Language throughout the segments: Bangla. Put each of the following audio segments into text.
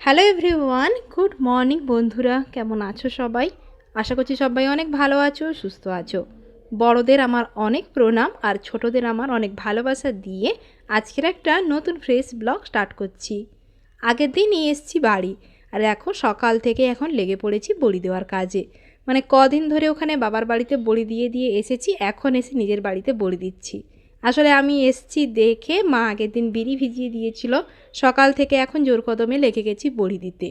হ্যালো এভরিওয়ান, গুড মর্নিং বন্ধুরা। কেমন আছো সবাই? আশা করছি সবাই অনেক ভালো আছো, সুস্থ আছো। বড়দের আমার অনেক প্রণাম আর ছোটদের আমার অনেক ভালোবাসা দিয়ে আজকের একটা নতুন ফ্রেশ ব্লগ স্টার্ট করছি। আগের দিন নিয়ে এসেছি বাড়ি, আর এখন সকাল থেকে এখন লেগে পড়েছি বড়ি দেওয়ার কাজে। মানে কদিন ধরে ওখানে বাবার বাড়িতে বড়ি দিয়ে দিয়ে এসেছি, এখন এসে নিজের বাড়িতে বড়ি দিচ্ছি। আসলে আমি এসছি দেখে মা আগের দিন বিড়ি ভিজিয়ে দিয়েছিল, সকাল থেকে এখন জোর কদমে লেগে গেছি বড়ি দিতে।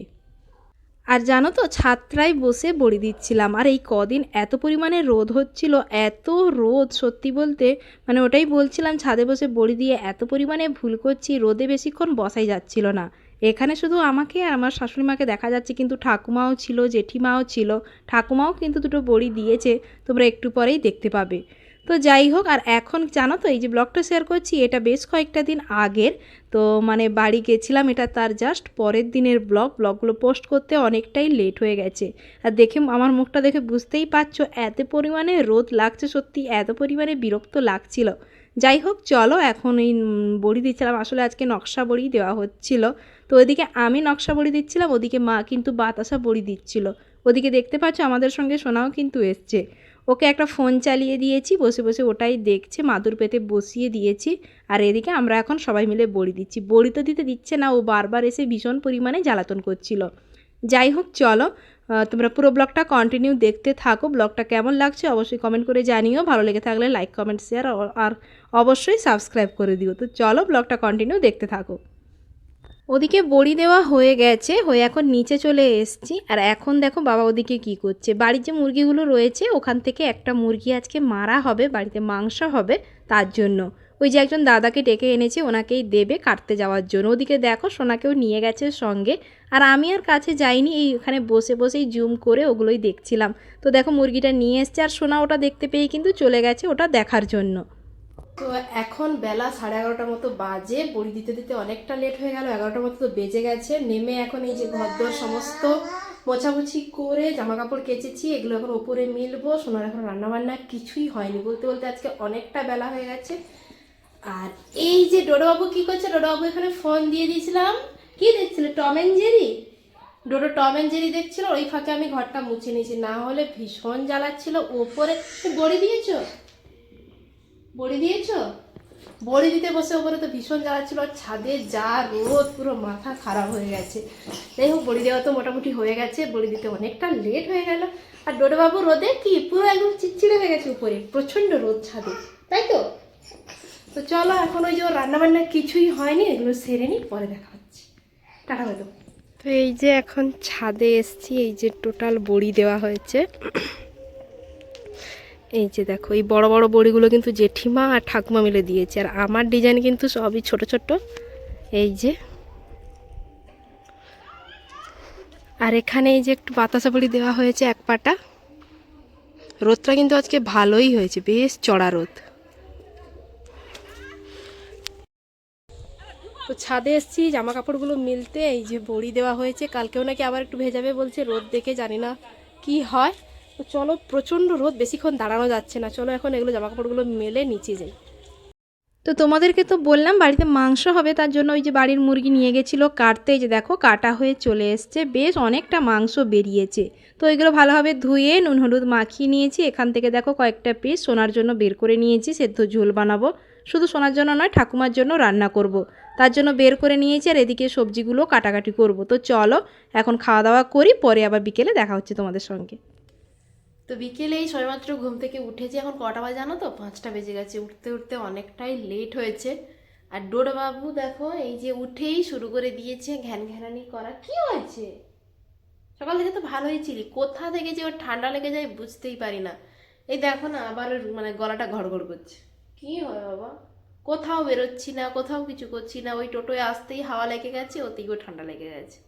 আর জানো তো, ছাদটায় বসে বড়ি দিচ্ছিলাম, আর এই কদিন এত পরিমাণে রোদ হচ্ছিল, এত রোদ সত্যি বলতে, মানে ওটাই বলছিলাম, ছাদে বসে বড়ি দিয়ে এত পরিমাণে ভুল করছি, রোদে বেশিক্ষণ বসাই যাচ্ছিল না। এখানে শুধু আমাকে আর আমার শাশুড়ি মাকে দেখা যাচ্ছে, কিন্তু ঠাকুমাও ছিল, জেঠিমাও ছিল। ঠাকুমাও কিন্তু দুটো বড়ি দিয়েছে, তোমরা একটু পরেই দেখতে পাবে। তো যাই হোক, আর এখন জানো তো, এই যে ব্লগটা শেয়ার করছি এটা বেশ কয়েকটা দিন আগের। তো মানে বাড়ি গেছিলাম, এটা তার জাস্ট পরের দিনের ব্লগগুলো পোস্ট করতে অনেকটাই লেট হয়ে গেছে। আর দেখে আমার মুখটা দেখে বুঝতেই পারছো এত পরিমাণে রোদ লাগছে, সত্যি এত পরিমাণে বিরক্ত লাগছিল। যাই হোক চলো, এখন এই বড়ি দিচ্ছিলাম, আসলে আজকে নকশা বড়ি দেওয়া হচ্ছিল। তো ওদিকে আমি নকশা বড়ি দিচ্ছিলাম, ওদিকে মা কিন্তু বাতাসা বড়ি দিচ্ছিল। ওদিকে দেখতে পাচ্ছ আমাদের সঙ্গে সোনাও কিন্তু এসছে। ওকে একটা ফোন চালিয়ে দিয়েছি, বসে বসে ওটাই দেখছে, মাদুর পেতে বসিয়ে দিয়েছি। আর এদিকে আমরা এখন সবাই মিলে বড়ি দিচ্ছি। বড়ি তো দিতে দিচ্ছে না, ও বারবার এসে ভীষণ পরিমাণে জ্বালাতন করছিল। যাই হোক চলো, তোমরা পুরো ব্লগটা কন্টিনিউ দেখতে থাকো। ব্লগটা কেমন লাগছে অবশ্যই কমেন্ট করে জানিও, ভালো লেগে থাকলে লাইক কমেন্ট শেয়ার আর অবশ্যই সাবস্ক্রাইব করে দিও। তো চলো ব্লগটা কন্টিনিউ দেখতে থাকো। ওদিকে বড়ি দেওয়া হয়ে গেছে, হয়ে এখন নিচে চলে এসেছি। আর এখন দেখো বাবা ওদিকে কি করছে। বাড়ির যে মুরগিগুলো রয়েছে ওখান থেকে একটা মুরগি আজকে মারা হবে, বাড়িতে মাংস হবে, তার জন্য ওই যে একজন দাদাকে ডেকে এনেছে, ওনাকেই দেবে কাটতে যাওয়ার জন্য। ওদিকে দেখো সোনাকেও নিয়ে গেছে সঙ্গে। আর আমি আর কাছে যাইনি, এই এখানে বসে বসেই জুম করে ওগুলোই দেখছিলাম। তো দেখো মুরগিটা নিয়ে এসছে, আর সোনা ওটা দেখতে পেয়ে কিন্তু চলে গেছে ওটা দেখার জন্য। তো এখন বেলা 11:30 মতো বাজে, বড়ি দিতে দিতে অনেকটা লেট হয়ে গেল, 11টার মতো তো বেজে গেছে। নেমে এখন এই যে ঘরদোর সমস্ত মোছামুছি করে জামা কাপড় কেচেছি, এগুলো এখন ওপরে মিলবো। সোনার এখন রান্নাবান্না কিছুই হয়নি, বলতে বলতে আজকে অনেকটা বেলা হয়ে গেছে। আর এই যে ডোডোবাবু কি করছে, ডোডোবাবু এখানে ফোন দিয়ে দিয়েছিলাম। কি দেখছিল? Tom and Jerry. Dodo Tom and Jerry দেখছিল, ওই ফাঁকে আমি ঘরটা মুছে নিয়েছি, না হলে ভীষণ জ্বালাচ্ছিল ওপরে। বড়ি দিয়েছো? বড়ি দিয়েছো? বড়ি দিতে বসে ওপরে তো ভীষণ জ্বালাচ্ছিল, আর ছাদে যা রোদ, পুরো মাথা খারাপ হয়ে গেছে। যাই হোক, বড়ি দেওয়া তো মোটামুটি হয়ে গেছে, বড়ি দিতে অনেকটা লেট হয়ে গেল। আর ডোডোবাবু রোদে কি পুরো একদম চিড়চিড়ে হয়ে গেছে, উপরে প্রচণ্ড রোদ ছাদে, তাই তো। তো চলো এখন ওই যে রান্নাবান্না কিছুই হয়নি, এগুলো সেরে নিই, পরে দেখা হচ্ছে। টাটা হয়ে দেবো। তো এই যে এখন ছাদে এসছি, এই যে টোটাল বড়ি দেওয়া হয়েছে। এই যে দেখো, এই বড় বড় বড়িগুলো কিন্তু জেঠিমা আর ঠাকুমা মিলে দিয়েছে, আর আমার ডিজাইন কিন্তু সবই ছোট ছোট। এই যে, আর এখানে এই যে একটু বাতাসা বড়ি দেওয়া হয়েছে এক পাটা। রোদটা কিন্তু আজকে ভালোই হয়েছে, বেশ চড়া রোদ। তো ছাদে এসছি জামা কাপড়গুলো মিলতে, এই যে বড়ি দেওয়া হয়েছে, কালকেও নাকি আবার একটু ভেজাবে বলছে, রোদ দেখে জানি না কি হয়। তো চলো, প্রচণ্ড রোদ, বেশিক্ষণ দাঁড়ানো যাচ্ছে না, চলো এখন এগুলো জামা কাপড়গুলো মেলে নিচে যাই। তো তোমাদেরকে তো বললাম বাড়িতে মাংস হবে, তার জন্য ওই যে বাড়ির মুরগি নিয়ে গেছিলো কাটতে, এই যে দেখো কাটা হয়ে চলে এসছে, বেশ অনেকটা মাংস বেরিয়েছে। তো এগুলো ভালোভাবে ধুয়ে নুন হলুদ মাখিয়ে নিয়েছি। এখান থেকে দেখো কয়েকটা পিস সোনার জন্য বের করে নিয়েছি, সেদ্ধ ঝোল বানাবো। শুধু সোনার জন্য নয়, ঠাকুমার জন্য রান্না করব, তার জন্য বের করে নিয়েছি। আর এদিকে সবজিগুলো কাটাকাটি করব। তো চলো এখন খাওয়া দাওয়া করি, পরে আবার বিকেলে দেখা হচ্ছে তোমাদের সঙ্গে। তো বিকেলে এই সবেমাত্র ঘুম থেকে উঠেছি, এখন কটা বাজে জানো তো? 5টা বেজে গেছে। উঠতে উঠতে অনেকটাই লেট হয়েছে। আর ডোডোবাবু দেখো এই যে উঠেই শুরু করে দিয়েছে ঘ্যান ঘ্যানানি করা। কি হয়েছে? সকাল থেকে তো ভালোই ছিলি, কোথা থেকে যে ওর ঠান্ডা লেগে যায় বুঝতেই পারি না। এই দেখো না, আবার মানে গলাটা ঘড়ঘড় করছে। কি হয় বাবা? কোথাও বেরোচ্ছি না, কোথাও কিছু করছি না, ওই টোটোয় আসতেই হাওয়া লেগে গেছে, ওদিকেও ঠান্ডা লেগে গেছে।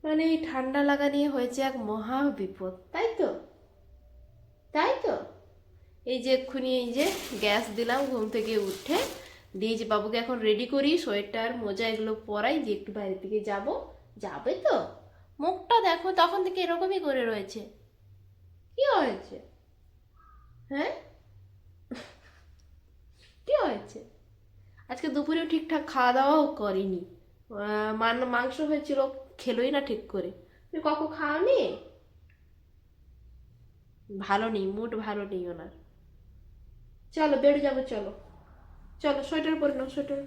মানে এই ঠান্ডা লাগা নিয়ে হয়েছে এক মহা বিপদ, তাই তো। তাই তো। এই যে এক্ষুনি এই যে গ্যাস দিলাম ঘুম থেকে উঠে, দিয়ে যে বাবুকে এখন রেডি করি, সোয়েটার মোজা এগুলো পরাই, যে একটু বাইরের দিকে যাব। যাবে তো? মুখটা দেখো তখন থেকে এরকমই করে রয়েছে। কি হয়েছে? হ্যাঁ, কি হয়েছে? আজকে দুপুরেও ঠিকঠাক খাওয়া দাওয়াও করিনি। মাংস হয়েছিল, খেলোই না ঠিক করে। তুমি কখন খাওনি? ভালো নেই, মুড ভালো নেই ওনার। চলো বেড়ে যাবো, চলো চলো, সোয়েটার পরে নাও, সোয়েটার।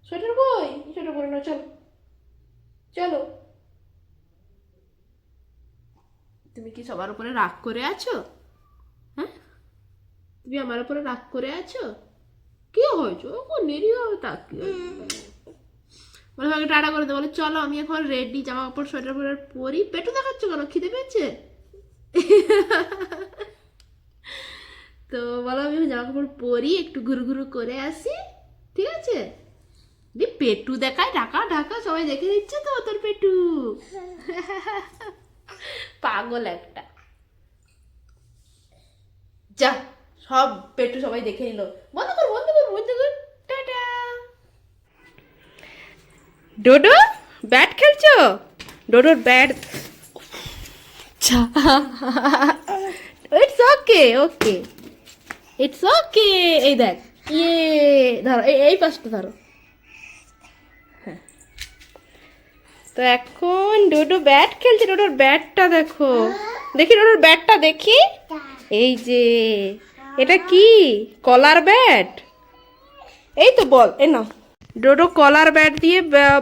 সোয়েটার কই? সোয়েটার পরে নাও, চলো চলো। তুমি কি সবার উপরে রাগ করে আছো? হ্যাঁ, তুমি আমার উপরে রাগ করে আছো? কি হয়েছে? ও নিরীহ তাকে বলে আমাকে টাটা করে দেবো, বলে চলো আমি এখন রেডি, জামা কাপড় সোয়েটার পরে পরি। পেটু দেখাচ্ছ কেন? খিদে পেয়েছে? তো বলো আমি জামা কাপড় পরি, একটু ঘুরু ঘুরু করে আসি, ঠিক আছে? দি পেটু দেখায়, ঢাকা ঢাকা, সবাই দেখে দিচ্ছে তো তোর পেটু। পাগল একটা। যা, সব পেটু সবাই দেখে নিল। বন্ধ কর বন্ধ কর বন্ধ কর। টাটা। ডোডো ব্যাট খেলছো? ডোডোর bat. It's okay okay, it's okay. এই দেখ, ইয়ে ধরো, এই পাশটা ধরো। হ্যাঁ, তো এখন ডোডো ব্যাট খেলছে। ডোডোর ব্যাটটা দেখো, দেখি ডোডোর ব্যাটটা দেখি। এই যে এটা কি কলার ব্যাট? এই তো বল, এ নাও। ডোডো কলার ব্যাট দিয়ে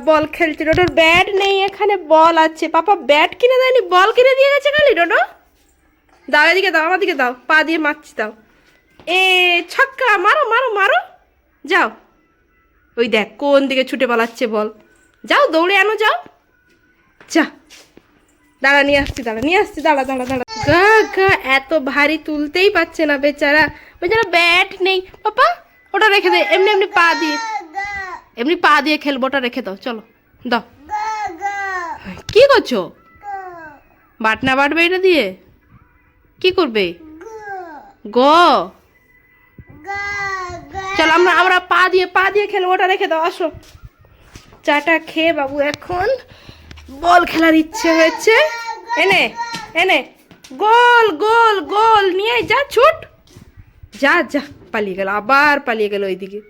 বল খেলছে। ডোডোর ব্যাট নেই, এখানে বল আছে। পাপা ব্যাট কিনে দেয়নি, বল কিনে দিয়ে গেছে খালি। ডোডো দাও, এদিকে দাও, আমার দিকে দাও, পা দিয়ে মারছি, দাও। এ ছক্কা, মারো মারো মারো, যাও। ওই দেখ কোন দিকে ছুটে পালাচ্ছে বল। যাও দৌড়ে আনো, যাও। যা, দাঁড়া নিয়ে আসছি, দাঁড়া নিয়ে আসছি, দাঁড়া দাঁড়া দাঁড়া। গা গা, এত ভারী তুলতেই পারছে না বেচারা। বেচারা ব্যাট নেই। পাপা ওটা রেখে দে, এমনি এমনি পা দিয়ে, এমনি পা দিয়ে খেলবো, ওটা রেখে দাও, চলো দাও। কি করছো? বাটনা বাটবে এটা দিয়ে? কি করবে? গ, চলো আমরা আমরা পা দিয়ে খেলবো, ওটা রেখে দাও, আসো। চাটা খেয়ে বাবু এখন বল খেলার ইচ্ছে হয়েছে। এনে এনে, গোল গোল গোল নিয়ে যা, ছুট, যা যা। পালিয়ে গেল, আবার পালিয়ে গেল ওইদিকে।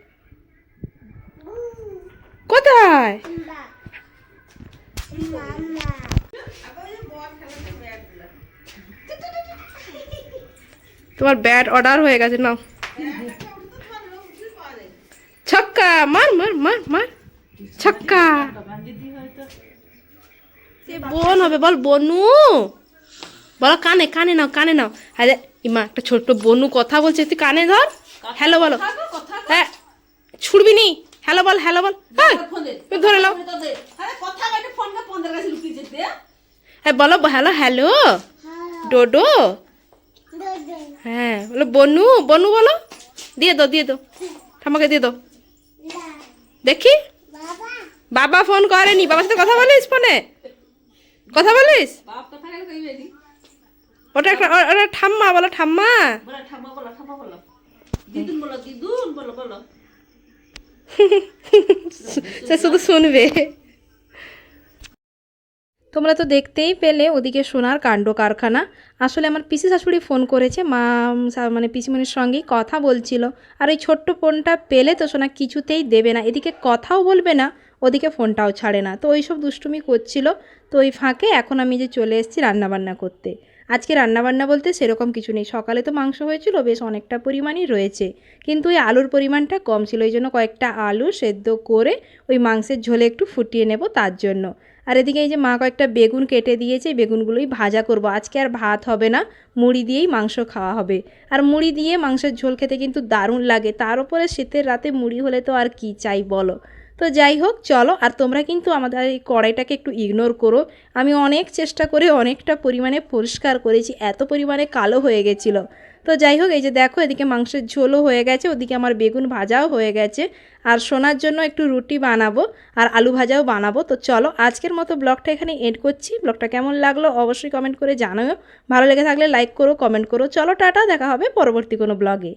কোথায়? তোমার ব্যাট অর্ডার হয়ে গেছে, নাও। ছক্কা, মার মার মার মার, ছক্কা। সে বোন হবে, বল বনু, বলো কানে কানে নাও, কানে নাও। আরে ইমা, একটা ছোট্ট বনু কথা বলছে, তুই কানে ধর। হ্যালো বলো। হ্যাঁ, ছুড়বি নি। হ্যালো বল, হ্যালো বল। তুই ধরে নাও। হ্যাঁ বলো, হ্যালো হ্যালো ডোডো। হ্যাঁ বলো বনু, বনু বলো। দিয়ে দাও দিয়ে দাও, ঠামাকে দিয়ে দাও। দেখি, বাবা ফোন করেনি। বাবার সাথে কথা বলিস ফোনে? কথা বলিস? ওটা ওটা ঠাম্মা বলো, ঠাম্মা। সে শুধু শুনবে। তোমরা তো দেখতেই পেলে ওদিকে সোনার কাণ্ড কারখানা। আসলে আমার পিসি শাশুড়ি ফোন করেছে, মা মানে পিসিমণির সঙ্গেই কথা বলছিল। আর ওই ছোট্ট ফোনটা পেলে তো সোনা কিছুতেই দেবে না, এদিকে কথাও বলবে না, ওদিকে ফোনটাও ছাড়ে না। তো ওই সব দুষ্টুমি করছিল। তো ওই ফাঁকে এখন আমি যে চলে এসেছি রান্নাবান্না করতে। আজকে রান্নাবান্না বলতে সেরকম কিছু নেই, সকালে তো মাংস হয়েছিল, বেশ অনেকটা পরিমাণই রয়েছে, কিন্তু ওই আলুর পরিমাণটা কম ছিল, ওই জন্য কয়েকটা আলু সেদ্ধ করে ওই মাংসের ঝোলে একটু ফুটিয়ে নেব তার জন্য। আর এদিকে এই যে মা কয়েকটা বেগুন কেটে দিয়েছে, বেগুনগুলোই ভাজা করব। আজকে আর ভাত হবে না, মুড়ি দিয়েই মাংস খাওয়া হবে। আর মুড়ি দিয়ে মাংসের ঝোল খেতে কিন্তু দারুণ লাগে, তার উপরে শীতের রাতে মুড়ি হলে তো আর কি চাই বলো। তো যাই হোক চলো, আর তোমরা কিন্তু আমাদের এই কড়াইটাকে একটু ইগনোর করো। আমি অনেক চেষ্টা করে অনেকটা পরিমাণে পরিষ্কার করেছি, এত পরিমাণে কালো হয়ে গেছিলো। তো যাই হোক, এই যে দেখো এদিকে মাংসের ঝোলও হয়ে গেছে, ওদিকে আমার বেগুন ভাজাও হয়ে গেছে। আর সোনার জন্য একটু রুটি বানাবো আর আলু ভাজাও বানাবো। তো চলো আজকের মতো ব্লগটা এখানে এন্ড করছি। ব্লগটা কেমন লাগলো অবশ্যই কমেন্ট করে জানাও, ভালো লেগে থাকলে লাইক করো, কমেন্ট করো। চলো টাটা, দেখা হবে পরবর্তী কোনো ব্লগে।